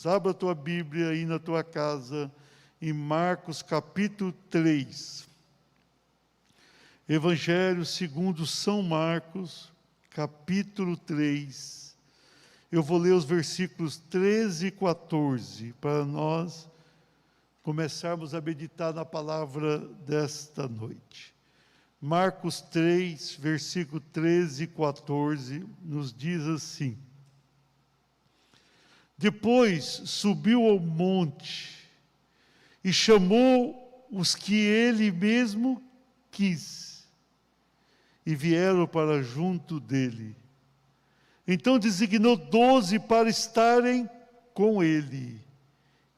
Abra a tua Bíblia aí na tua casa, em Marcos capítulo 3. Evangelho segundo São Marcos, capítulo 3. Eu vou ler os versículos 13 e 14, para nós começarmos a meditar na palavra desta noite. Marcos 3, versículo 13 e 14, nos diz assim: Depois subiu ao monte e chamou os que ele mesmo quis, e vieram para junto dele. Então designou 12 para estarem com ele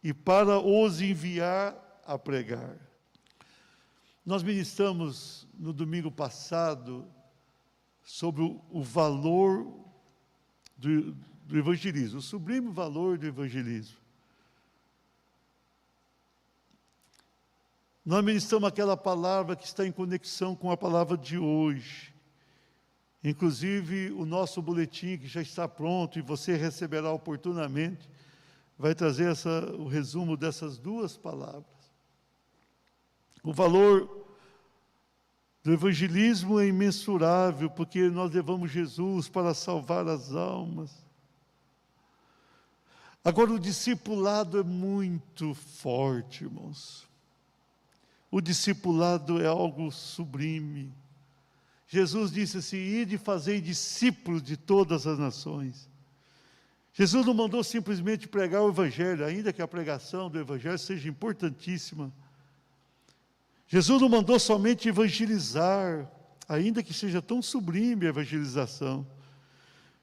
e para os enviar a pregar. Nós ministramos no domingo passado sobre o valor do evangelismo, o sublime valor do evangelismo. Nós ministramos aquela palavra que está em conexão com a palavra de hoje. Inclusive, o nosso boletim, que já está pronto e você receberá oportunamente, vai trazer o resumo dessas duas palavras. O valor do evangelismo é imensurável, porque nós levamos Jesus para salvar as almas. Agora, o discipulado é muito forte, irmãos. O discipulado é algo sublime. Jesus disse assim: ide e fazei discípulos de todas as nações. Jesus não mandou simplesmente pregar o Evangelho, ainda que a pregação do Evangelho seja importantíssima. Jesus não mandou somente evangelizar, ainda que seja tão sublime a evangelização.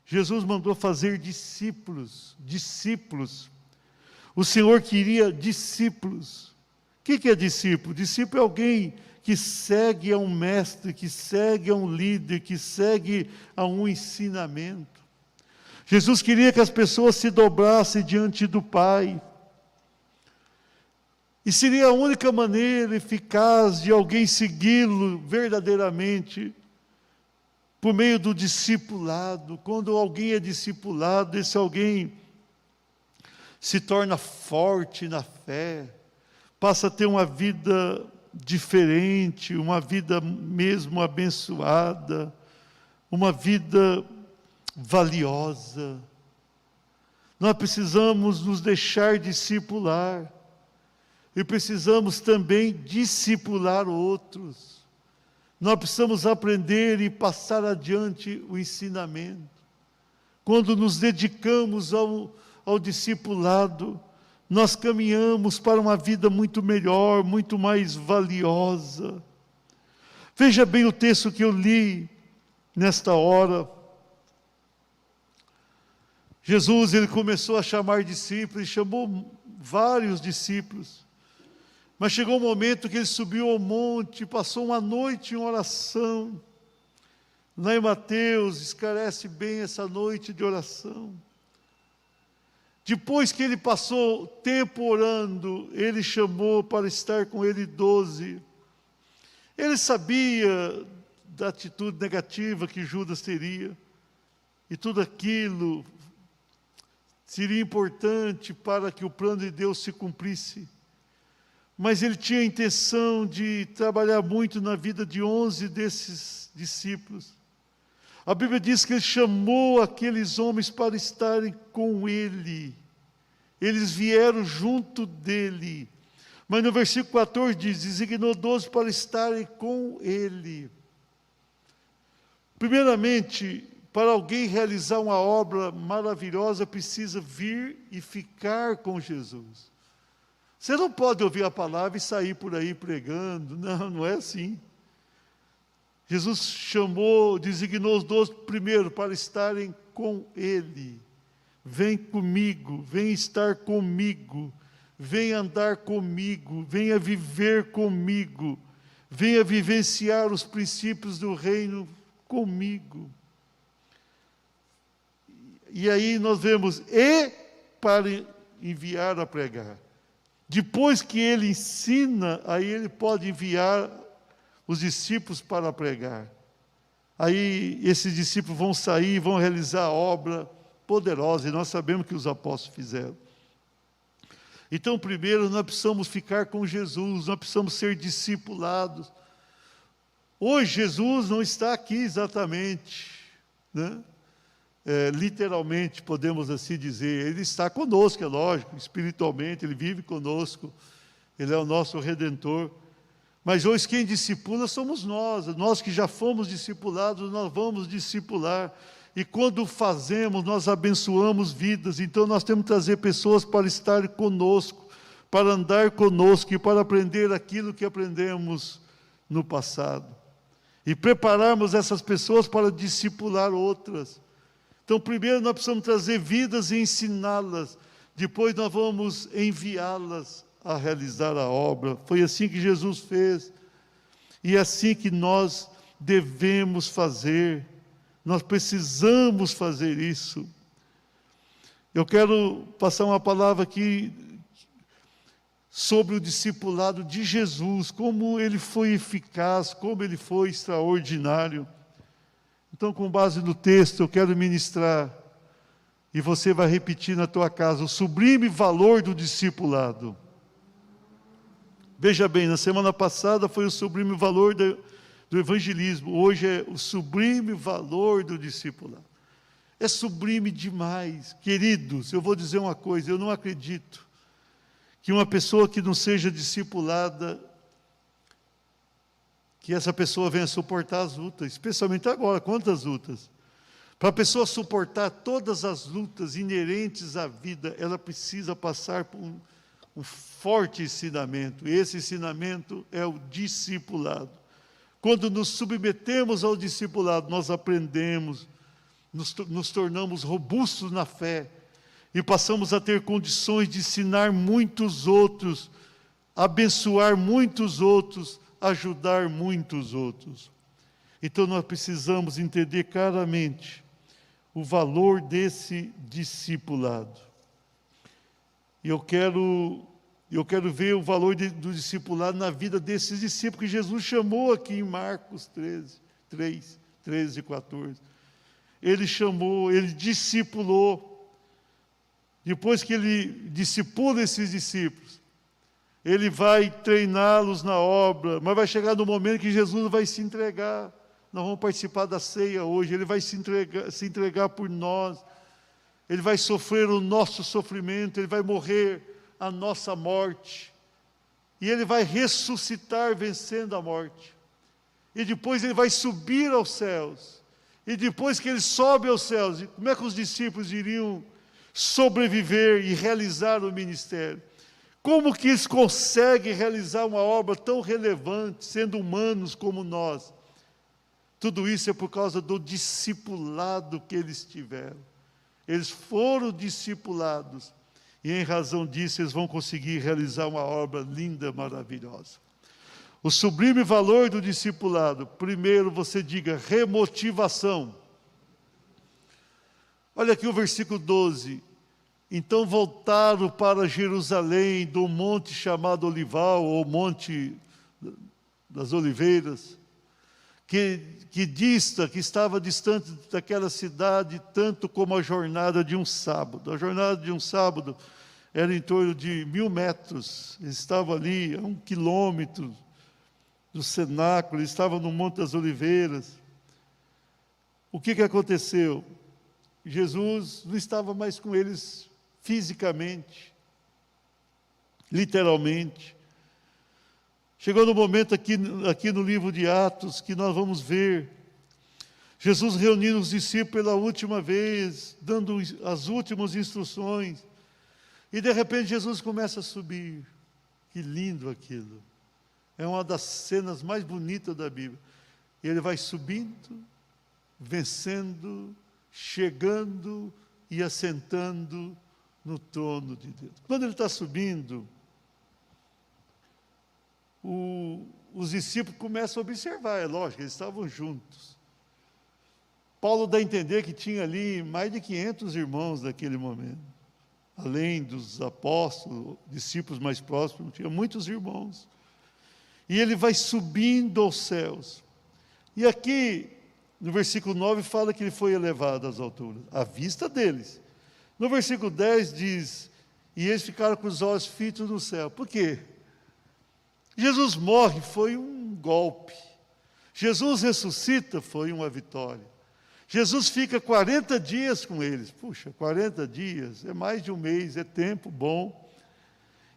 Jesus mandou fazer discípulos. O Senhor queria discípulos. O que é discípulo? Discípulo é alguém que segue a um mestre, que segue a um líder, que segue a um ensinamento. Jesus queria que as pessoas se dobrassem diante do Pai. E seria a única maneira eficaz de alguém segui-lo verdadeiramente por meio do discipulado. Quando alguém é discipulado, esse alguém se torna forte na fé, passa a ter uma vida diferente, uma vida mesmo abençoada, uma vida valiosa. Nós precisamos nos deixar discipular e precisamos também discipular outros. Nós precisamos aprender e passar adiante o ensinamento. Quando nos dedicamos ao discipulado, nós caminhamos para uma vida muito melhor, muito mais valiosa. Veja bem o texto que eu li nesta hora. Jesus, ele começou a chamar discípulos, e chamou vários discípulos. Mas chegou um momento que ele subiu ao monte, passou uma noite em oração. Lá em Mateus, esclarece bem essa noite de oração. Depois que ele passou tempo orando, ele chamou para estar com ele 12. Ele sabia da atitude negativa que Judas teria, e tudo aquilo seria importante para que o plano de Deus se cumprisse. Mas ele tinha a intenção de trabalhar muito na vida de 11 desses discípulos. A Bíblia diz que ele chamou aqueles homens para estarem com ele. Eles vieram junto dele. Mas no versículo 14 diz: designou 12 para estarem com ele. Primeiramente, para alguém realizar uma obra maravilhosa, precisa vir e ficar com Jesus. Você não pode ouvir a palavra e sair por aí pregando. Não é assim. Jesus chamou, designou os 12 primeiro para estarem com ele. Vem comigo, vem estar comigo, vem andar comigo, venha viver comigo, venha vivenciar os princípios do reino comigo. E aí nós vemos, e para enviar a pregar. Depois que ele ensina, aí ele pode enviar os discípulos para pregar. Aí esses discípulos vão sair, vão realizar a obra poderosa, e nós sabemos que os apóstolos fizeram. Então, primeiro, nós precisamos ficar com Jesus, nós precisamos ser discipulados. Hoje, Jesus não está aqui exatamente, né? Literalmente, podemos assim dizer. Ele está conosco, é lógico, espiritualmente, Ele vive conosco. Ele é o nosso Redentor. Mas hoje quem discipula somos nós que já fomos discipulados, nós vamos discipular. E quando fazemos, nós abençoamos vidas. Então nós temos que trazer pessoas para estar conosco, para andar conosco e para aprender aquilo que aprendemos no passado. E prepararmos essas pessoas para discipular outras. Então primeiro nós precisamos trazer vidas e ensiná-las. Depois nós vamos enviá-las a realizar a obra. Foi assim que Jesus fez. E é assim que nós devemos fazer. Nós precisamos fazer isso. Eu quero passar uma palavra aqui sobre o discipulado de Jesus, como ele foi eficaz, como ele foi extraordinário. Então, com base no texto, eu quero ministrar, e você vai repetir na tua casa, o sublime valor do discipulado. Veja bem, na semana passada foi o sublime valor do evangelismo, hoje é o sublime valor do discipulado. É sublime demais. Queridos, eu vou dizer uma coisa, eu não acredito que uma pessoa que não seja discipulada, que essa pessoa venha suportar as lutas, especialmente agora, quantas lutas? Para a pessoa suportar todas as lutas inerentes à vida, ela precisa passar por um forte ensinamento, e esse ensinamento é o discipulado. Quando nos submetemos ao discipulado, nós aprendemos, nos tornamos robustos na fé, e passamos a ter condições de ensinar muitos outros, abençoar muitos outros, ajudar muitos outros. Então nós precisamos entender claramente o valor desse discipulado. E eu quero ver o valor do discipulado na vida desses discípulos que Jesus chamou aqui em Marcos 13 e 14. Ele chamou, ele discipulou. Depois que ele discipula esses discípulos, ele vai treiná-los na obra, mas vai chegar no momento que Jesus vai se entregar. Nós vamos participar da ceia hoje, ele vai se entregar por nós. Ele vai sofrer o nosso sofrimento, ele vai morrer a nossa morte. E ele vai ressuscitar vencendo a morte. E depois ele vai subir aos céus. E depois que ele sobe aos céus, como é que os discípulos iriam sobreviver e realizar o ministério? Como que eles conseguem realizar uma obra tão relevante, sendo humanos como nós? Tudo isso é por causa do discipulado que eles tiveram. Eles foram discipulados, e em razão disso eles vão conseguir realizar uma obra linda, maravilhosa. O sublime valor do discipulado, primeiro você diga remotivação. Olha aqui o versículo 12. Então voltaram para Jerusalém, do monte chamado Olival, ou Monte das Oliveiras, que estava distante daquela cidade, tanto como a jornada de um sábado. A jornada de um sábado era em torno de 1000 metros. Eles estavam ali a 1 quilômetro do cenáculo, eles estavam no Monte das Oliveiras. O que aconteceu? Jesus não estava mais com eles fisicamente, literalmente. Chegou no momento aqui no livro de Atos, que nós vamos ver Jesus reunindo os discípulos pela última vez, dando as últimas instruções, e de repente Jesus começa a subir. Que lindo aquilo! É uma das cenas mais bonitas da Bíblia. E ele vai subindo, vencendo, chegando e assentando no trono de Deus. Quando ele está subindo, os discípulos começam a observar, é lógico, eles estavam juntos. Paulo dá a entender que tinha ali mais de 500 irmãos naquele momento. Além dos apóstolos, discípulos mais próximos, tinha muitos irmãos. E ele vai subindo aos céus. E aqui, no versículo 9, fala que ele foi elevado às alturas, à vista deles. No versículo 10 diz, E eles ficaram com os olhos fitos no céu. Por quê? Jesus morre, foi um golpe. Jesus ressuscita, foi uma vitória. Jesus fica 40 dias com eles. Puxa, 40 dias, é mais de um mês, é tempo bom.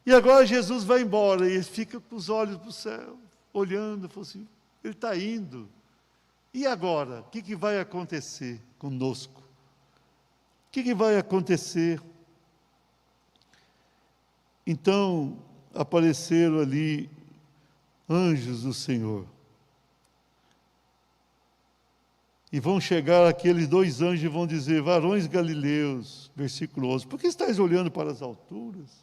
E agora Jesus vai embora, e ele fica com os olhos para o céu, olhando, falou assim, ele está indo. E agora? O que vai acontecer conosco? O que vai acontecer? Então, apareceram ali anjos do Senhor. E vão chegar aqueles 2 anjos e vão dizer, varões galileus, versículo 11, por que estáis olhando para as alturas?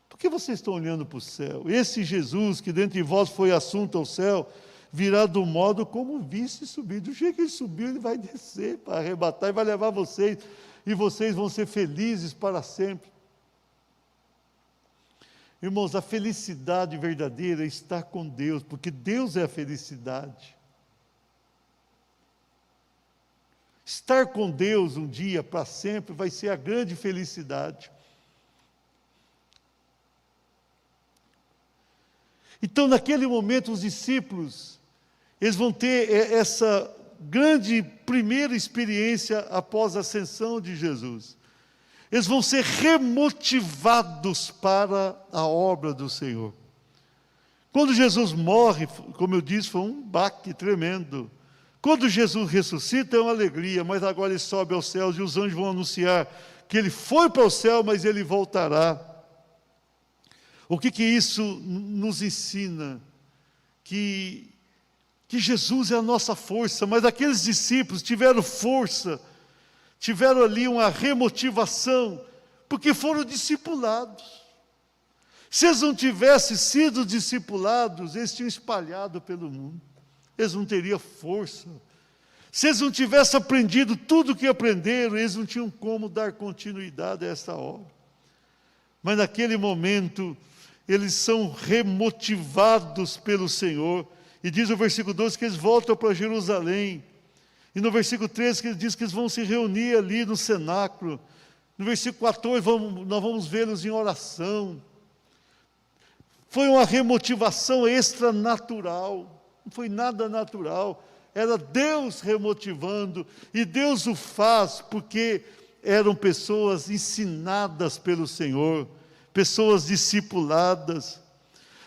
Por que vocês estão olhando para o céu? Esse Jesus, que dentre vós foi assunto ao céu, virá do modo como viste subir. Do jeito que ele subiu, ele vai descer para arrebatar e vai levar vocês. E vocês vão ser felizes para sempre. Irmãos, a felicidade verdadeira é estar com Deus, porque Deus é a felicidade. Estar com Deus um dia, para sempre, vai ser a grande felicidade. Então, naquele momento, os discípulos, eles vão ter essa grande primeira experiência após a ascensão de Jesus. Eles vão ser remotivados para a obra do Senhor. Quando Jesus morre, como eu disse, foi um baque tremendo. Quando Jesus ressuscita, é uma alegria, mas agora ele sobe aos céus e os anjos vão anunciar que ele foi para o céu, mas ele voltará. O que isso nos ensina? Que Jesus é a nossa força, mas aqueles discípulos tiveram força, tiveram ali uma remotivação, porque foram discipulados. Se eles não tivessem sido discipulados, eles tinham espalhado pelo mundo, eles não teriam força. Se eles não tivessem aprendido tudo o que aprenderam, eles não tinham como dar continuidade a essa obra. Mas naquele momento, eles são remotivados pelo Senhor, e diz o versículo 12 que eles voltam para Jerusalém, e no versículo 13 que ele diz que eles vão se reunir ali no cenáculo, no versículo 14 nós vamos vê-los em oração. Foi uma remotivação extranatural, não foi nada natural, era Deus remotivando, e Deus o faz porque eram pessoas ensinadas pelo Senhor, pessoas discipuladas.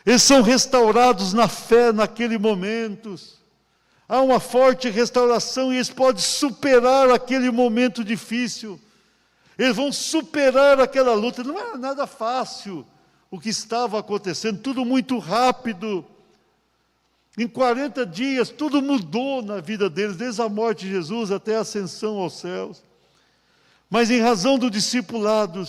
Eles são restaurados na fé naquele momento. Há uma forte restauração e eles podem superar aquele momento difícil. Eles vão superar aquela luta. Não era nada fácil o que estava acontecendo, tudo muito rápido. Em 40 dias, tudo mudou na vida deles, desde a morte de Jesus até a ascensão aos céus. Mas em razão do discipulado,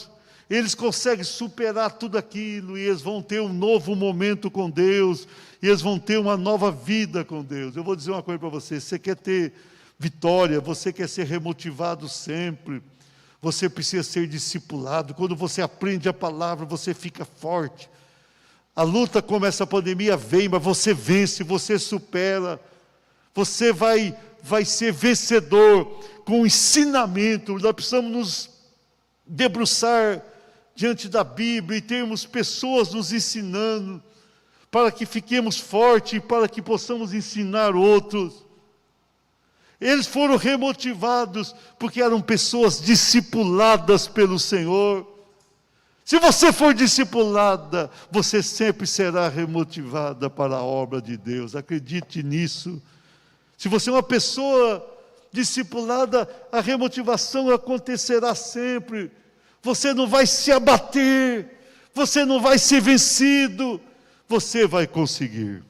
eles conseguem superar tudo aquilo, e eles vão ter um novo momento com Deus, e eles vão ter uma nova vida com Deus. Eu vou dizer uma coisa para você, você quer ter vitória, você quer ser remotivado sempre, você precisa ser discipulado. Quando você aprende a palavra, você fica forte. A luta como essa pandemia vem, mas você vence, você supera, você vai ser vencedor com o ensinamento. Nós precisamos nos debruçar diante da Bíblia e termos pessoas nos ensinando, para que fiquemos fortes e para que possamos ensinar outros. Eles foram remotivados porque eram pessoas discipuladas pelo Senhor. Se você for discipulada, você sempre será remotivada para a obra de Deus. Acredite nisso. Se você é uma pessoa discipulada, a remotivação acontecerá sempre. Você não vai se abater, você não vai ser vencido, você vai conseguir.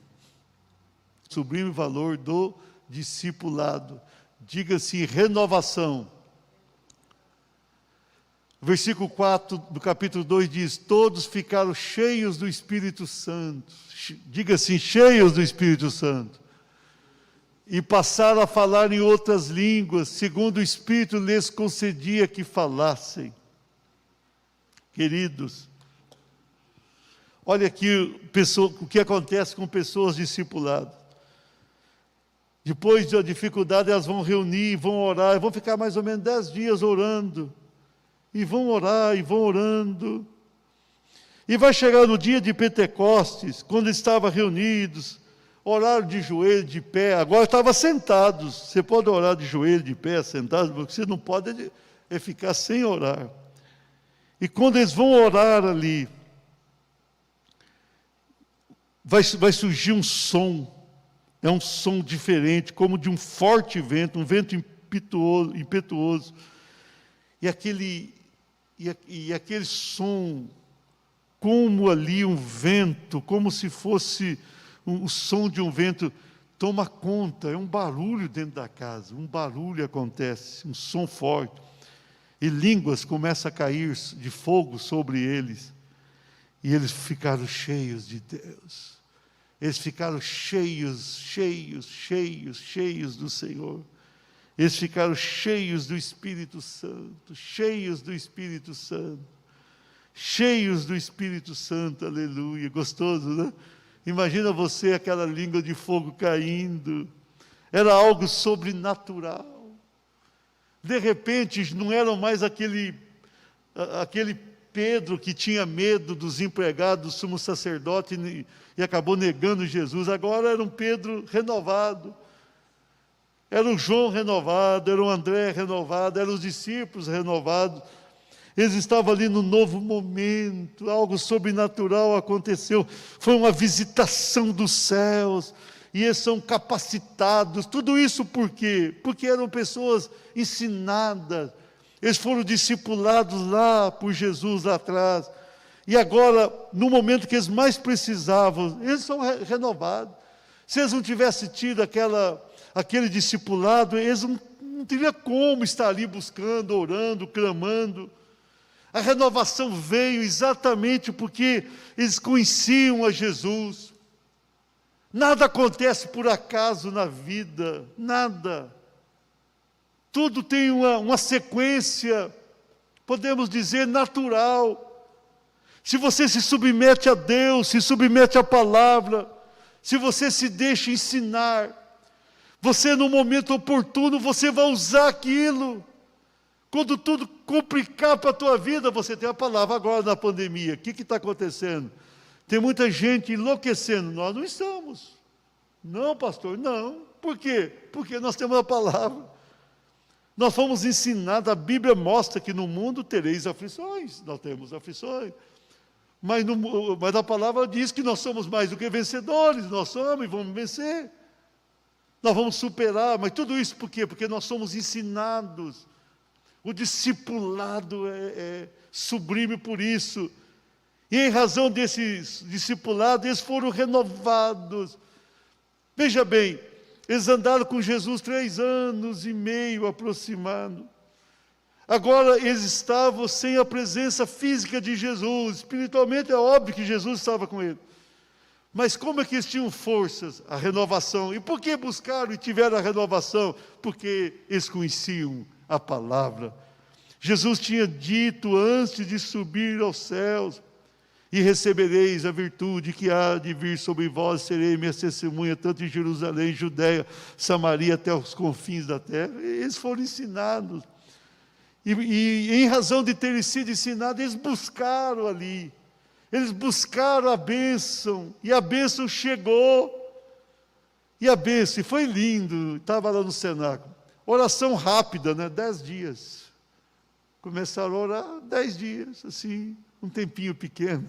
Sublime valor do discipulado. Diga-se renovação. Versículo 4 do capítulo 2 diz, todos ficaram cheios do Espírito Santo. Diga assim, cheios do Espírito Santo. E passaram a falar em outras línguas, segundo o Espírito lhes concedia que falassem. Queridos, olha aqui o que acontece com pessoas discipuladas. Depois da dificuldade, elas vão reunir, vão orar, vão ficar mais ou menos 10 dias orando. E vão orar, e vão orando. E vai chegar no dia de Pentecostes, quando estavam reunidos, oraram de joelho, de pé, agora estavam sentados. Você pode orar de joelho, de pé, sentado, porque você não pode ficar sem orar. E quando eles vão orar ali, vai surgir um som, é um som diferente, como de um forte vento, um vento impetuoso. E aquele som, como ali um vento, como se fosse o som de um vento, toma conta, é um barulho dentro da casa, um barulho acontece, um som forte. E línguas começam a cair de fogo sobre eles. E eles ficaram cheios de Deus. Eles ficaram cheios do Senhor. Eles ficaram cheios do Espírito Santo, cheios do Espírito Santo. Cheios do Espírito Santo, aleluia, gostoso, né? Imagina você, aquela língua de fogo caindo, era algo sobrenatural. De repente, não era mais aquele Pedro que tinha medo dos empregados do sumo sacerdote e acabou negando Jesus. Agora era um Pedro renovado, era o João renovado, era o André renovado, eram os discípulos renovados. Eles estavam ali no novo momento, algo sobrenatural aconteceu, foi uma visitação dos céus, e eles são capacitados, tudo isso por quê? Porque eram pessoas ensinadas, eles foram discipulados lá por Jesus lá atrás, e agora, no momento que eles mais precisavam, eles são renovados. Se eles não tivessem tido aquele discipulado, eles não teriam como estar ali buscando, orando, clamando. A renovação veio exatamente porque eles conheciam a Jesus. Nada acontece por acaso na vida, nada. Tudo tem uma sequência, podemos dizer, natural. Se você se submete a Deus, se submete à palavra, se você se deixa ensinar, você no momento oportuno, você vai usar aquilo. Quando tudo complicar para a tua vida, você tem a palavra. Agora na pandemia, o que está acontecendo? Tem muita gente enlouquecendo. Nós não estamos. Não, pastor, não. Por quê? Porque nós temos a palavra. Nós fomos ensinados, a Bíblia mostra que no mundo tereis aflições. Nós temos aflições. Mas a palavra diz que nós somos mais do que vencedores. Nós somos e vamos vencer. Nós vamos superar. Mas tudo isso por quê? Porque nós somos ensinados. O discipulado é sublime por isso. E em razão desse discipulado, eles foram renovados. Veja bem, eles andaram com Jesus 3 anos e meio aproximado. Agora eles estavam sem a presença física de Jesus. Espiritualmente é óbvio que Jesus estava com eles. Mas como é que eles tinham forças? A renovação. E por que buscaram e tiveram a renovação? Porque eles conheciam a palavra. Jesus tinha dito antes de subir aos céus: e recebereis a virtude que há de vir sobre vós, serei minha testemunha, tanto em Jerusalém, Judeia, Samaria, até os confins da terra. Eles foram ensinados. E em razão de terem sido ensinados, eles buscaram ali. Eles buscaram a bênção, e a bênção chegou. E a bênção, e foi lindo, estava lá no cenáculo. Oração rápida, né? 10 dias. Começaram a orar 10 dias, assim, um tempinho pequeno.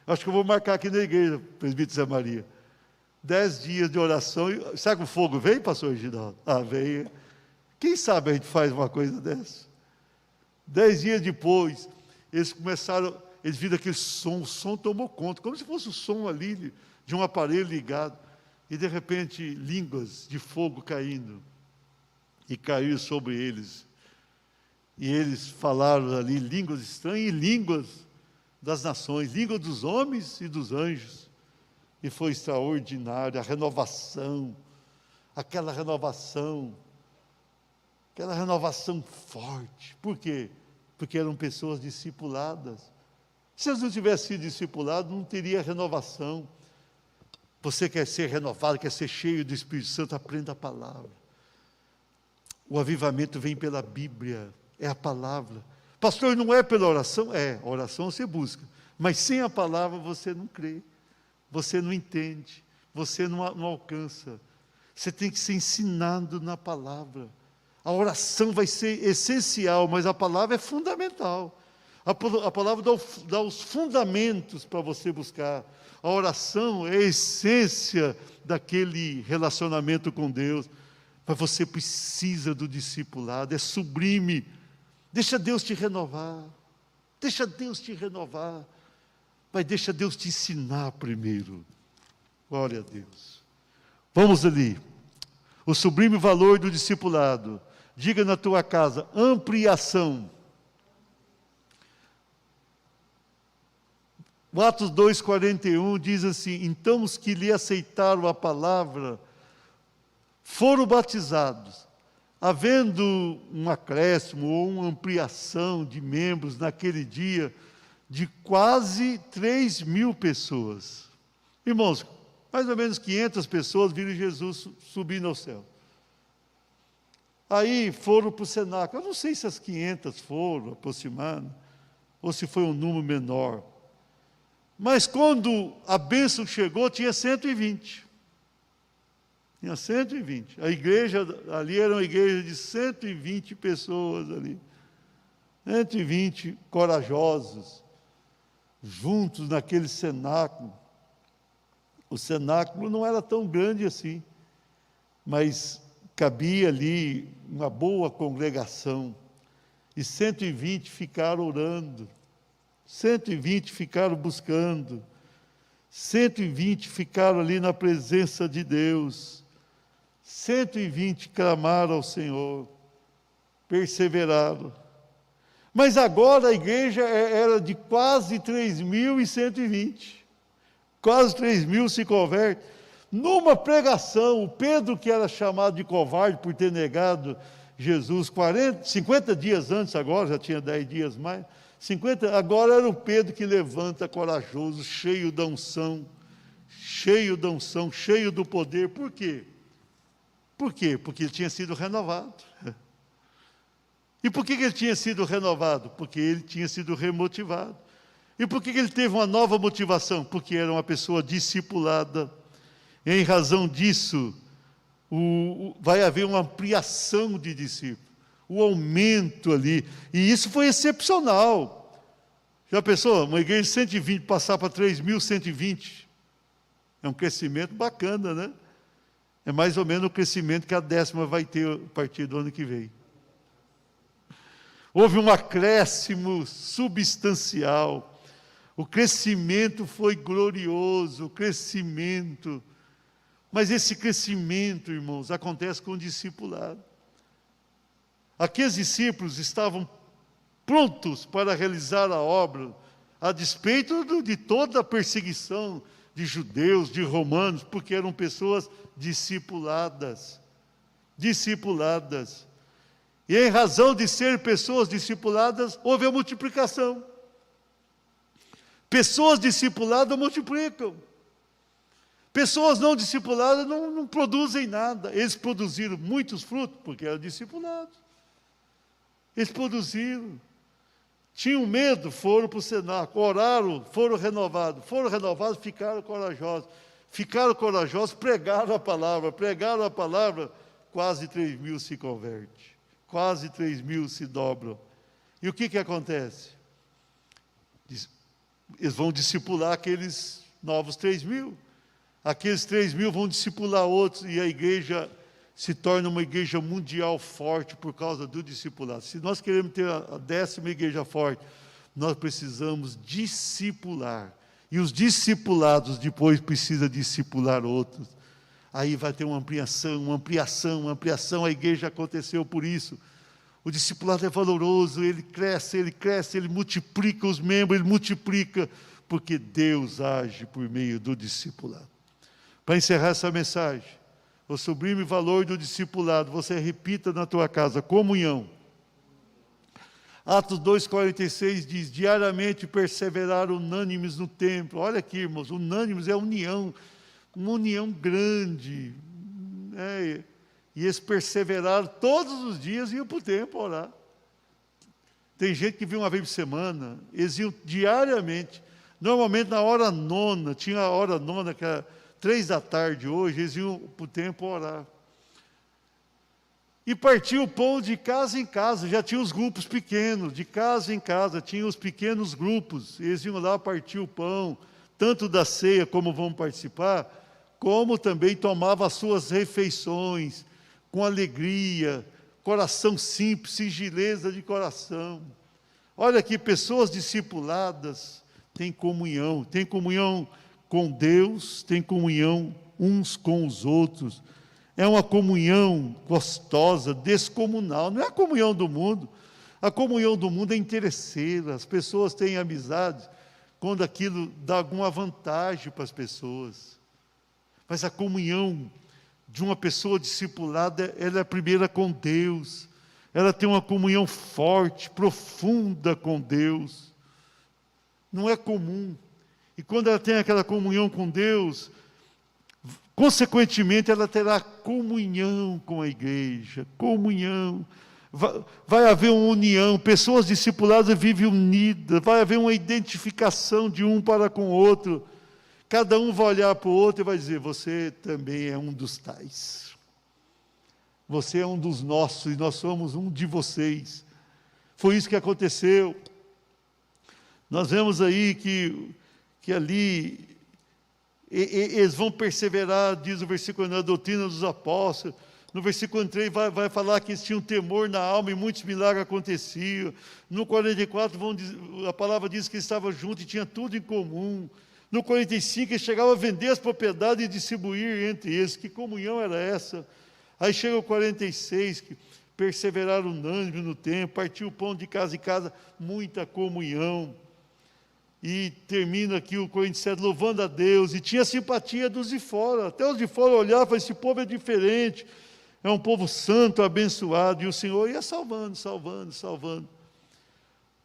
Acho que eu vou marcar aqui na igreja, presbítero Zé Maria. 10 dias de oração. Sabe que o fogo veio, pastor Reginaldo? Ah, veio. Quem sabe a gente faz uma coisa dessa? 10 dias depois, eles começaram, eles viram aquele som, o som tomou conta, como se fosse o som ali de um aparelho ligado. E de repente, línguas de fogo caindo. E caiu sobre eles. E eles falaram ali línguas estranhas e línguas das nações, língua dos homens e dos anjos. E foi extraordinário a renovação, aquela renovação forte. Por quê? Porque eram pessoas discipuladas. Se eles não tivessem sido discipulados, não teria renovação. Você quer ser renovado, quer ser cheio do Espírito Santo, aprenda a palavra. O avivamento vem pela Bíblia, é a palavra. Pastor, não é pela oração? É, a oração você busca. Mas sem a palavra você não crê, você não entende, você não alcança. Você tem que ser ensinado na palavra. A oração vai ser essencial, mas a palavra é fundamental. A palavra dá os fundamentos para você buscar. A oração é a essência daquele relacionamento com Deus. Mas você precisa do discipulado, é sublime. Deixa Deus te renovar. Deixa Deus te renovar. Mas deixa Deus te ensinar primeiro. Glória a Deus. Vamos ali. O sublime valor do discipulado. Diga na tua casa, ampliação. O Atos 2,41 diz assim: então os que lhe aceitaram a palavra foram batizados, havendo um acréscimo ou uma ampliação de membros naquele dia de quase 3.000 pessoas. Irmãos, mais ou menos 500 pessoas viram Jesus subindo ao céu. Aí foram para o cenáculo. Eu não sei se as 500 foram aproximando, ou se foi um número menor. Mas quando a bênção chegou, tinha 120. Tinha 120. A igreja ali era uma igreja de 120 pessoas ali. 120 corajosos, juntos naquele cenáculo. O cenáculo não era tão grande assim, mas cabia ali uma boa congregação. E 120 ficaram orando. 120 ficaram buscando, 120 ficaram ali na presença de Deus, 120 clamaram ao Senhor, perseveraram. Mas agora a igreja era de quase 3.120, quase 3.000 se convertem. Numa pregação, o Pedro, que era chamado de covarde por ter negado Jesus 50 dias antes, agora já tinha 10 dias mais, 50, agora era o Pedro que levanta corajoso, cheio da unção, cheio do poder. Por quê? Por quê? Porque ele tinha sido renovado. E por que ele tinha sido renovado? Porque ele tinha sido remotivado. E por que ele teve uma nova motivação? Porque era uma pessoa discipulada. E em razão disso, vai haver uma ampliação de discípulos. O aumento ali, e isso foi excepcional. Já pensou, uma igreja de 120 passar para 3.120? É um crescimento bacana, né? É mais ou menos o crescimento que a 10ª vai ter a partir do ano que vem. Houve um acréscimo substancial, o crescimento foi glorioso, o crescimento, mas esse crescimento, irmãos, acontece com o discipulado. Aqueles discípulos estavam prontos para realizar a obra, a despeito de toda a perseguição de judeus, de romanos, porque eram pessoas discipuladas. Discipuladas. E em razão de ser pessoas discipuladas, houve a multiplicação. Pessoas discipuladas multiplicam. Pessoas não discipuladas não produzem nada. Eles produziram muitos frutos, porque eram discipulados. Eles produziram, tinham medo, foram para o cenáculo, oraram, foram renovados, ficaram corajosos, pregaram a palavra, quase 3.000 se convertem, quase 3.000 se dobram. E o que acontece? Eles vão discipular aqueles novos 3.000, aqueles 3.000 vão discipular outros, e a igreja se torna uma igreja mundial forte por causa do discipulado. Se nós queremos ter a 10ª igreja forte, nós precisamos discipular. E os discipulados depois precisam discipular outros. Aí vai ter uma ampliação. A igreja aconteceu por isso. O discipulado é valoroso, ele cresce, ele multiplica os membros, ele multiplica, porque Deus age por meio do discipulado. Para encerrar essa mensagem, o sublime valor do discipulado, você repita na tua casa, comunhão. Atos 2,46 diz, diariamente perseverar unânimes no templo. Olha aqui, irmãos, unânimes é união, uma união grande. E eles perseveraram todos os dias e iam para o templo orar. Tem gente que vinha uma vez por semana, eles iam diariamente. Normalmente na hora nona, tinha a hora nona, que era 3 da tarde hoje, eles iam para o templo orar. E partia o pão de casa em casa, já tinha os grupos pequenos, de casa em casa, tinha os pequenos grupos, eles iam lá partir o pão, tanto da ceia como vão participar, como também tomava as suas refeições, com alegria, coração simples, singeleza de coração. Olha aqui, pessoas discipuladas têm comunhão com Deus, têm comunhão uns com os outros. É uma comunhão gostosa, descomunal, não é a comunhão do mundo. A comunhão do mundo é interesseira, as pessoas têm amizade quando aquilo dá alguma vantagem para as pessoas. Mas a comunhão de uma pessoa discipulada, ela é a primeira com Deus. Ela tem uma comunhão forte, profunda com Deus. Não é comum. E quando ela tem aquela comunhão com Deus, consequentemente ela terá comunhão com a igreja, comunhão. Vai haver uma união, pessoas discipuladas vivem unidas, vai haver uma identificação de um para com o outro. Cada um vai olhar para o outro e vai dizer, você também é um dos tais. Você é um dos nossos e nós somos um de vocês. Foi isso que aconteceu. Nós vemos aí que ali eles vão perseverar, diz o versículo 1, na doutrina dos apóstolos. No versículo 3 vai falar que eles tinham temor na alma e muitos milagres aconteciam. No 44 a palavra diz que eles estavam juntos e tinham tudo em comum. No 45 eles chegavam a vender as propriedades e distribuir entre eles. Que comunhão era essa? Aí chega o 46, que perseveraram unânime no templo, partiu o pão de casa em casa, muita comunhão. E termina aqui o 47, louvando a Deus, e tinha simpatia dos de fora, até os de fora olhavam e falavam, esse povo é diferente, é um povo santo, abençoado, e o Senhor ia salvando.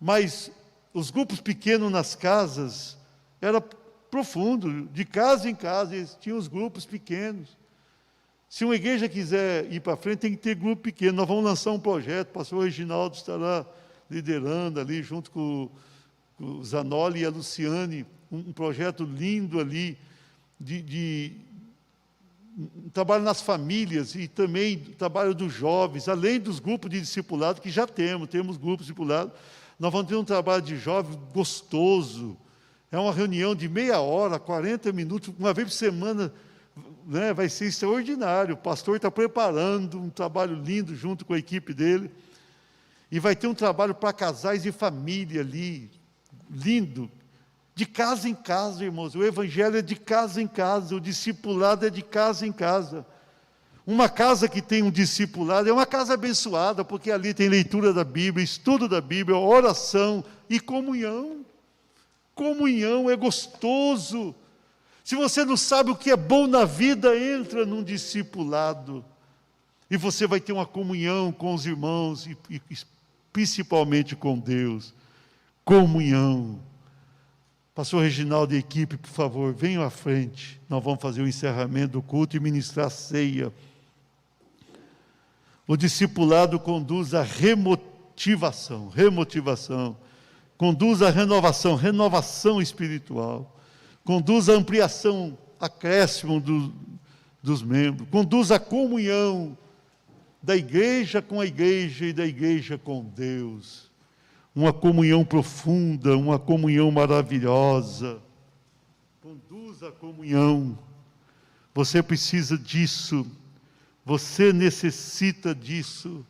Mas os grupos pequenos nas casas, era profundo, de casa em casa, eles tinham os grupos pequenos. Se uma igreja quiser ir para frente, tem que ter grupo pequeno. Nós vamos lançar um projeto, o pastor Reginaldo estará liderando ali, junto com o Zanoli e a Luciane, um projeto lindo ali, de trabalho nas famílias e também trabalho dos jovens, além dos grupos de discipulado, que já temos grupos de discipulado, nós vamos ter um trabalho de jovens gostoso. É uma reunião de meia hora, 40 minutos, uma vez por semana, né, vai ser extraordinário. O pastor está preparando um trabalho lindo junto com a equipe dele. E vai ter um trabalho para casais e família ali, lindo. De casa em casa, irmãos. O evangelho é de casa em casa, o discipulado é de casa em casa. Uma casa que tem um discipulado é uma casa abençoada, porque ali tem leitura da Bíblia, estudo da Bíblia, oração e comunhão. Comunhão é gostoso. Se você não sabe o que é bom na vida, entra num discipulado. E você vai ter uma comunhão com os irmãos e principalmente com Deus. Comunhão. Pastor Reginaldo e equipe, por favor, venham à frente. Nós vamos fazer o encerramento do culto e ministrar a ceia. O discipulado conduz à remotivação. Conduz à renovação espiritual. Conduz à ampliação, acréscimo dos membros. Conduz à comunhão da igreja com a igreja e da igreja com Deus. Uma comunhão profunda, uma comunhão maravilhosa. Conduz à comunhão. Você precisa disso. Você necessita disso.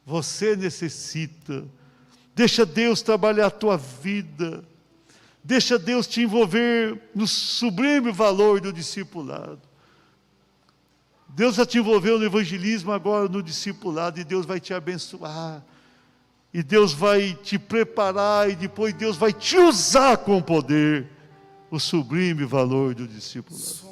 Você necessita. Deixa Deus trabalhar a tua vida. Deixa Deus te envolver no sublime valor do discipulado. Deus já te envolveu no evangelismo, agora no discipulado, e Deus vai te abençoar. E Deus vai te preparar, e depois Deus vai te usar com poder. O sublime valor do discipulado.